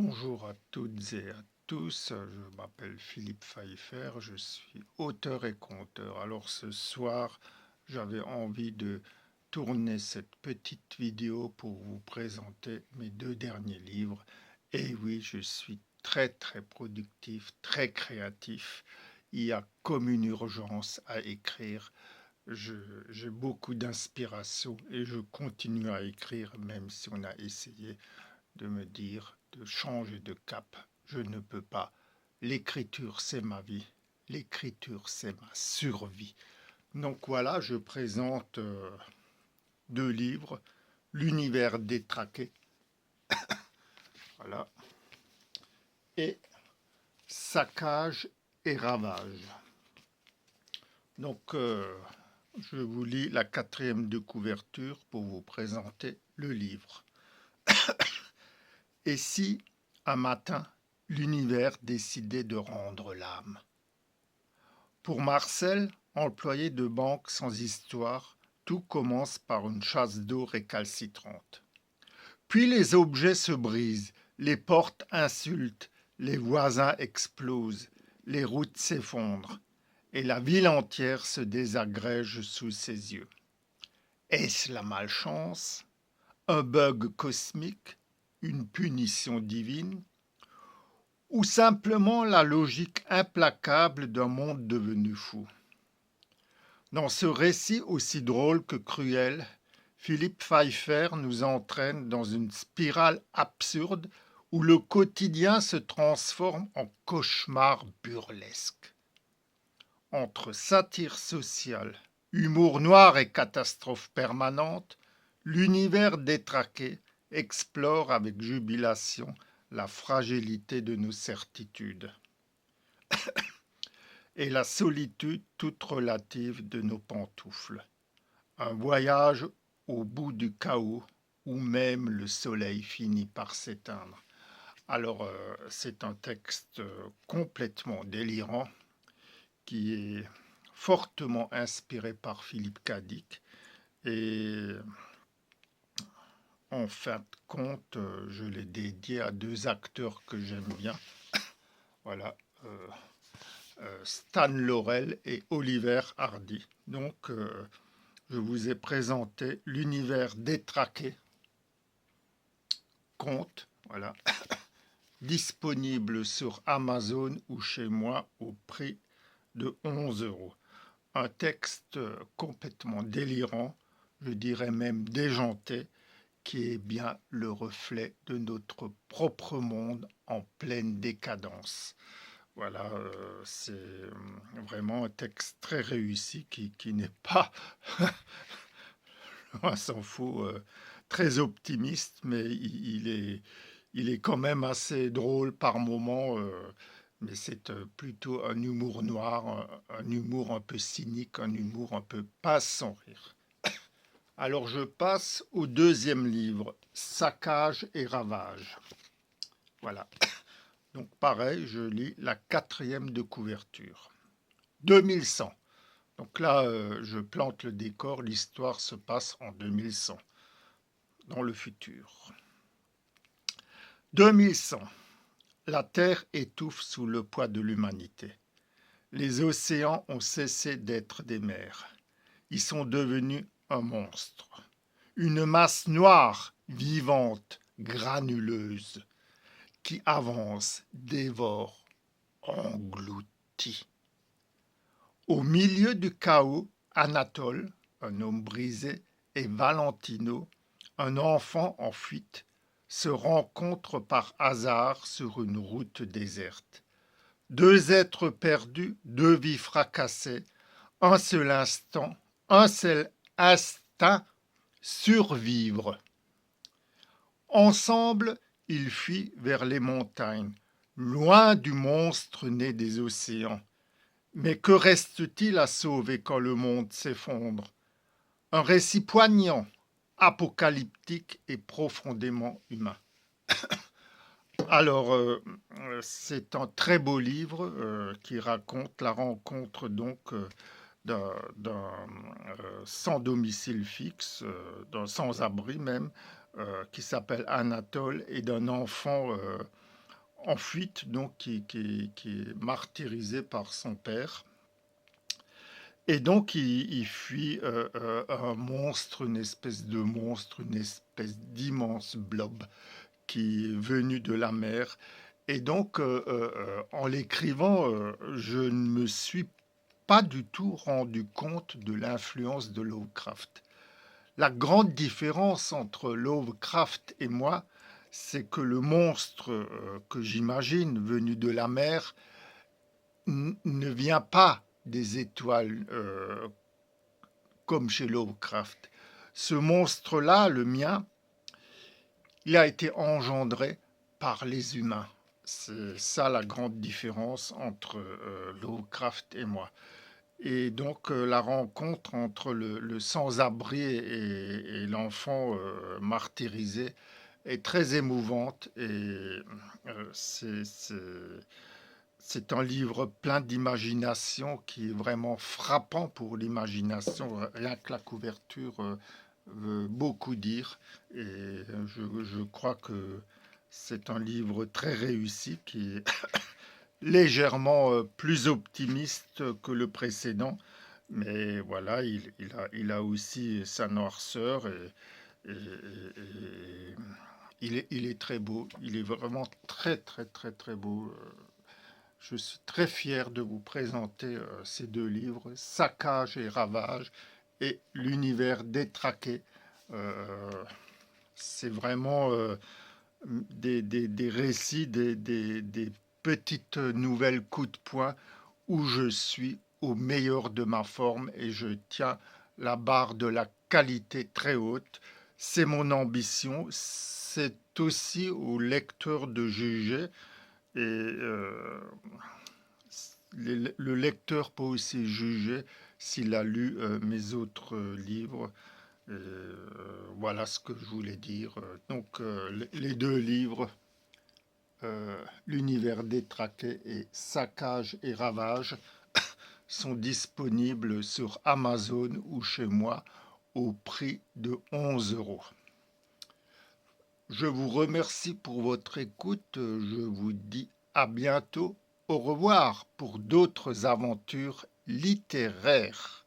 Bonjour à toutes et à tous, je m'appelle Philippe Pfeiffer, je suis auteur et conteur. Alors ce soir, j'avais envie de tourner cette petite vidéo pour vous présenter mes deux derniers livres. Et oui, je suis très productif, très créatif. Il y a comme une urgence à écrire. J'ai beaucoup d'inspiration et je continue à écrire même si on a essayé de me dire de changer de cap. Je ne peux pas. L'écriture, c'est ma vie. L'écriture, c'est ma survie. Donc voilà, je présente deux livres. L'univers détraqué, voilà, et saccage et ravage. Donc, je vous lis la quatrième de couverture pour vous présenter le livre. Et si, un matin, l'univers décidait de rendre l'âme? Pour Marcel, employé de banque sans histoire, tout commence par une chasse d'eau récalcitrante. Puis les objets se brisent, les portes insultent, les voisins explosent, les routes s'effondrent, et la ville entière se désagrège sous ses yeux. Est-ce la malchance? Un bug cosmique? Une punition divine? Ou simplement la logique implacable d'un monde devenu fou? Dans ce récit aussi drôle que cruel, Philippe Pfeiffer nous entraîne dans une spirale absurde où le quotidien se transforme en cauchemar burlesque. Entre satire sociale, humour noir et catastrophe permanente, l'univers détraqué explore avec jubilation la fragilité de nos certitudes et la solitude toute relative de nos pantoufles. Un voyage au bout du chaos où même le soleil finit par s'éteindre. Alors, c'est un texte complètement délirant qui est fortement inspiré par Philippe Cadic et en fin de compte, je l'ai dédié à deux acteurs que j'aime bien. Voilà, Stan Laurel et Oliver Hardy. Donc, je vous ai présenté l'univers détraqué, conte, voilà, disponible sur Amazon ou chez moi au prix de 11 euros. Un texte complètement délirant, je dirais même déjanté, qui est bien le reflet de notre propre monde en pleine décadence. Voilà, c'est vraiment un texte très réussi qui n'est pas, on s'en fout, très optimiste, mais il est quand même assez drôle par moments, mais c'est plutôt un humour noir, un humour un peu cynique, un humour un peu pas sans rire. Alors je passe au deuxième livre, Saccage et ravage. Voilà. Donc pareil, je lis la quatrième de couverture. 2100. Donc là, je plante le décor, l'histoire se passe en 2100, dans le futur. 2100. La Terre étouffe sous le poids de l'humanité. Les océans ont cessé d'être des mers. Ils sont devenus un monstre. Une masse noire, vivante, granuleuse, qui avance, dévore, engloutit. Au milieu du chaos, Anatole, un homme brisé, et Valentino, un enfant en fuite, se rencontrent par hasard sur une route déserte. Deux êtres perdus, deux vies fracassées, un seul instant, un seul instinct, survivre. Ensemble, ils fuient vers les montagnes, loin du monstre né des océans. Mais que reste-t-il à sauver quand le monde s'effondre? Un récit poignant, apocalyptique et profondément humain. Alors, c'est un très beau livre qui raconte la rencontre donc d'un sans domicile fixe, d'un sans-abri même, qui s'appelle Anatole, et d'un enfant en fuite, donc qui est martyrisé par son père. Et donc il fuit un monstre, une espèce de monstre, une espèce d'immense blob qui est venu de la mer. Et donc en l'écrivant, je ne me suis pas du tout rendu compte de l'influence de Lovecraft. La grande différence entre Lovecraft et moi, c'est que le monstre que j'imagine venu de la mer ne vient pas des étoiles comme chez Lovecraft. Ce monstre-là, le mien, il a été engendré par les humains. C'est ça la grande différence entre Lovecraft et moi. Et donc la rencontre entre le sans-abri et l'enfant martyrisé est très émouvante et c'est un livre plein d'imagination qui est vraiment frappant pour l'imagination. Rien que la couverture veut beaucoup dire et je crois que c'est un livre très réussi qui est légèrement plus optimiste que le précédent. Mais voilà, il a aussi sa noirceur et il est très beau. Il est vraiment très, très, très, très beau. Je suis très fier de vous présenter ces deux livres, Saccage et Ravage et L'univers détraqué. Euh, c'est vraiment des récits, des petites nouvelles coups de poing où je suis au meilleur de ma forme et je tiens la barre de la qualité très haute. C'est mon ambition, c'est aussi au lecteur de juger et le lecteur peut aussi juger s'il a lu mes autres livres. Voilà ce que je voulais dire. Donc les deux livres, L'univers détraqué et Saccage et Ravage, sont disponibles sur Amazon ou chez moi au prix de 11 euros. Je vous remercie pour votre écoute. Je vous dis à bientôt. Au revoir pour d'autres aventures littéraires.